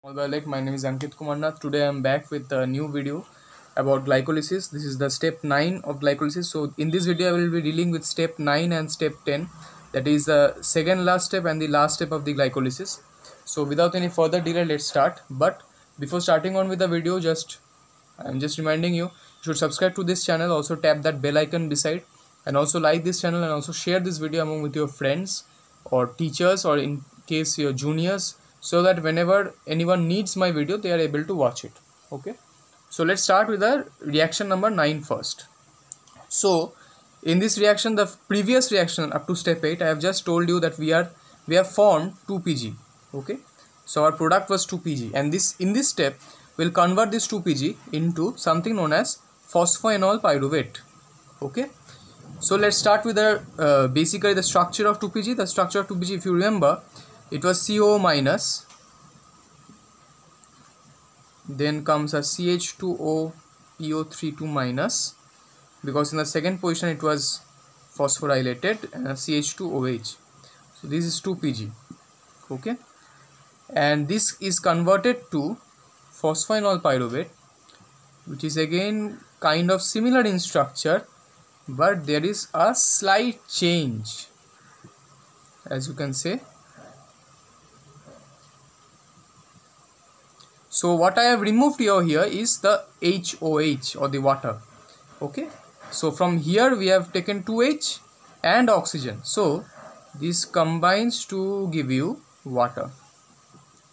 My name is Ankit Kumar Nath. Today I am back with a new video about glycolysis. This is the step 9 of glycolysis. So in this video I will be dealing with step 9 and step 10, that is the second last step and the last step of the glycolysis. So without any further delay, let's start. But before starting on with the video, I am just reminding you, you should subscribe to this channel, also tap that bell icon beside, and also like this channel, and also share this video among with your friends or teachers, or in case your juniors, so that whenever anyone needs my video they are able to watch it. Okay, so let's start with the reaction number 9 first. So in this reaction, the previous reaction up to step 8, I have just told you that we have formed 2pg. Okay, so our product was 2pg, and in this step we'll convert this 2pg into something known as phosphoenol pyruvate. Okay, so let's start with the basically the structure of 2pg. The structure of 2pg, if you remember, it was CO minus, then comes a CH2O PO32 minus, because in the second position it was phosphorylated, and a CH2OH. So this is 2pg. Okay, and this is converted to phosphoenol pyruvate, which is again kind of similar in structure, but there is a slight change, as you can say. So what I have removed here is the HOH, or the water. Okay, so from here we have taken 2H and oxygen, so this combines to give you water.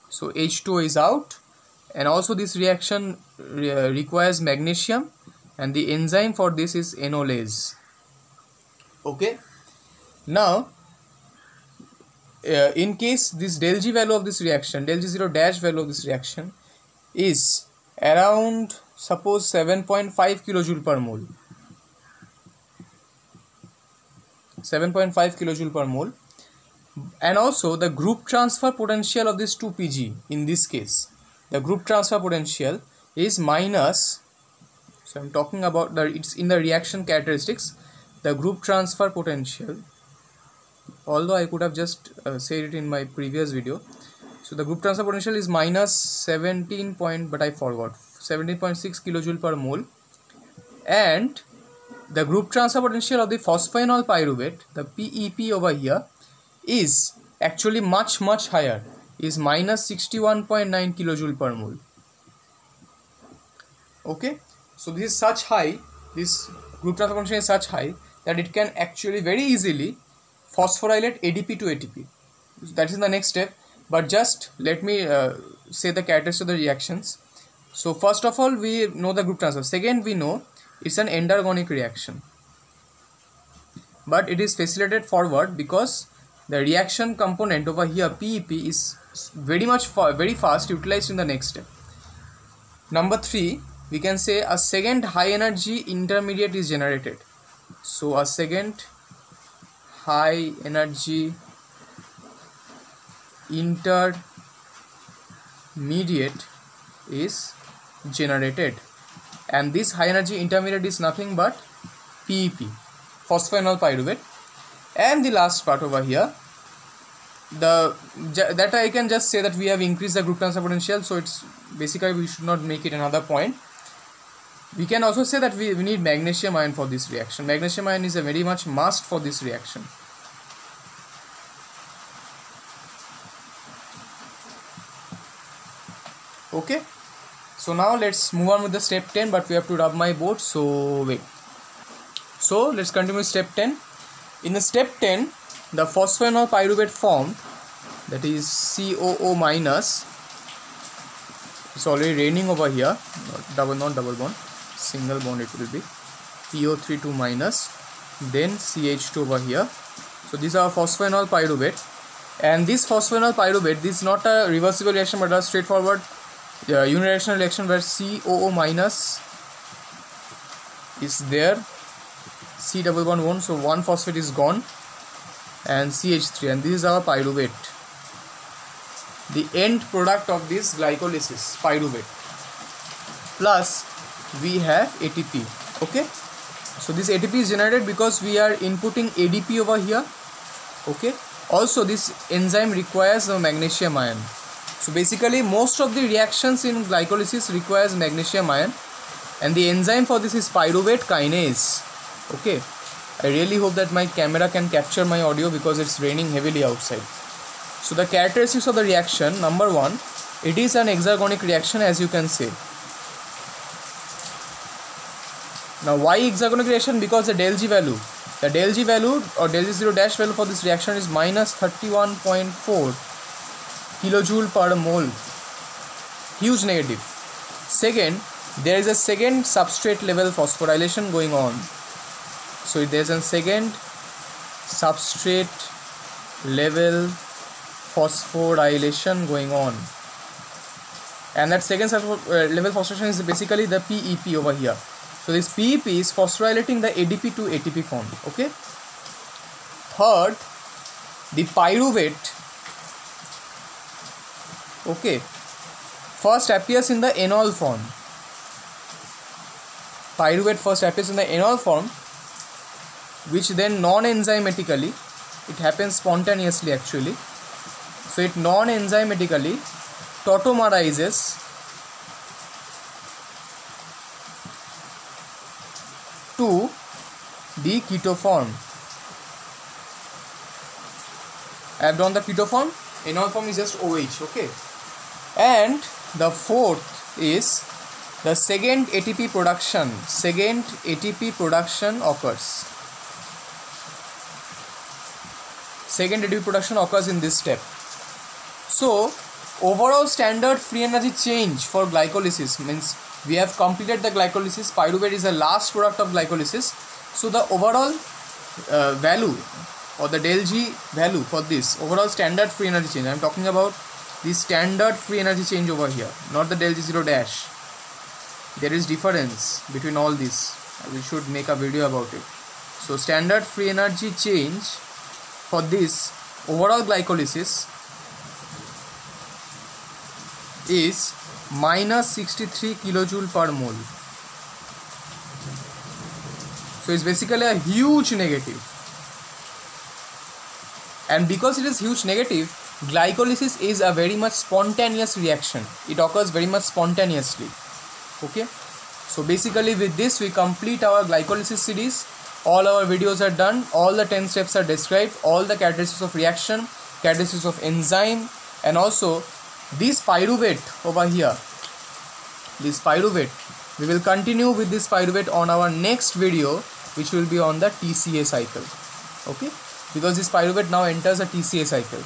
So H2O is out, and also this reaction requires magnesium, and the enzyme for this is enolase. Okay, now in case this del G value of this reaction, del G0 dash value of this reaction is around, suppose, 7.5 kilojoule per mole, 7.5 kilojoule per mole, and also the group transfer potential of this 2pg, in this case the group transfer potential is minus, so I'm talking about it's in the reaction characteristics, the group transfer potential, although I could have just said it in my previous video. So the group transfer potential is minus 17 point, but I forgot, 17.6 kilojoule per mole, and the group transfer potential of the phosphoenol pyruvate, the PEP over here, is actually much higher, is minus 61.9 kilojoule per mole. Okay, so this is such high, this group transfer potential is such high that it can actually very easily phosphorylate ADP to ATP. That is the next step, but just let me say the characteristics of the reactions. So first of all, we know the group transfer. Second, we know it's an endergonic reaction, but it is facilitated forward because the reaction component over here, PEP, is very fast utilized in the next step. Number 3, we can say a second high energy intermediate is generated. So a second high energy intermediate is generated, and this high energy intermediate is nothing but PEP, phosphoenol pyruvate. And the last part over here, that I can just say that we have increased the group transfer potential, so it's basically we should not make it another point. We can also say that we need magnesium ion for this reaction. Magnesium ion is a very much must for this reaction. Okay, so now let's move on with the step 10, but we have to rub my board, so wait. So let's continue with step 10. In the step 10, the phosphoenol pyruvate formed, that is COO minus, it's already raining over here, not double bond, single bond it will be, PO32 minus, then CH2 over here. So these are phosphoenol pyruvate, and this phosphoenol pyruvate, this is not a reversible reaction but a straightforward unidirectional reaction where COO minus is there, C double bond 1, so one phosphate is gone, and CH3, and this is our pyruvate, the end product of this glycolysis, pyruvate, plus we have ATP. Okay, so this ATP is generated because we are inputting ADP over here. Okay, Also this enzyme requires a magnesium ion. So basically most of the reactions in glycolysis requires magnesium ion, and the enzyme for this is pyruvate kinase. Okay, I really hope that my camera can capture my audio because it's raining heavily outside. So the characteristics of the reaction, number 1, it is an hexagonic reaction, as you can see. Now why hexagonic reaction? Because the del G value or del G 0 dash value for this reaction is minus 31.4 kilojoule per mole. Huge negative. Second, there is a second substrate level phosphorylation going on. So there is a second substrate level phosphorylation going on, and that second level phosphorylation is basically the PEP over here. So this PEP is phosphorylating the ADP to ATP form. Okay. Third, the pyruvate, okay, first appears in the enol form. Pyruvate first appears in the enol form, which then non-enzymatically, it happens spontaneously actually. So it non-enzymatically tautomerizes to the keto form. I have drawn the keto form. Enol form is just OH. Okay. And the fourth is the second ATP production. Second ATP production occurs. Second ATP production occurs in this step. So overall standard free energy change for glycolysis means we have completed the glycolysis. Pyruvate is the last product of glycolysis. So the overall value or the del G value for this overall standard free energy change, I am talking about the standard free energy change over here, not the del G 0 dash. There is difference between all these. We should make a video about it. So standard free energy change for this overall glycolysis is minus 63 kilojoule per mole. So it's basically a huge negative. And because it is huge negative, glycolysis is a very much spontaneous reaction. It occurs very much spontaneously. Okay. So basically with this we complete our glycolysis series. All our videos are done. All the 10 steps are described. All the characteristics of reaction, characteristics of enzyme, and also this pyruvate over here. This pyruvate. We will continue with this pyruvate on our next video, which will be on the TCA cycle. Okay. Because this pyruvate now enters a TCA cycle.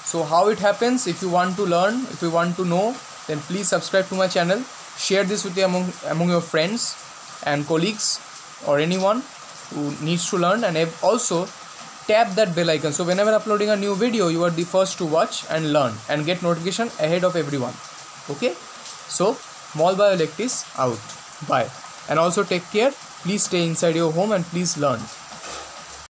So how it happens, if you want to learn, if you want to know, then please subscribe to my channel. Share this with you among your friends and colleagues or anyone who needs to learn, and also tap that bell icon. So whenever uploading a new video, you are the first to watch and learn and get notification ahead of everyone. Okay. So Mall Bioelect is out. Bye. And also take care. Please stay inside your home and please learn.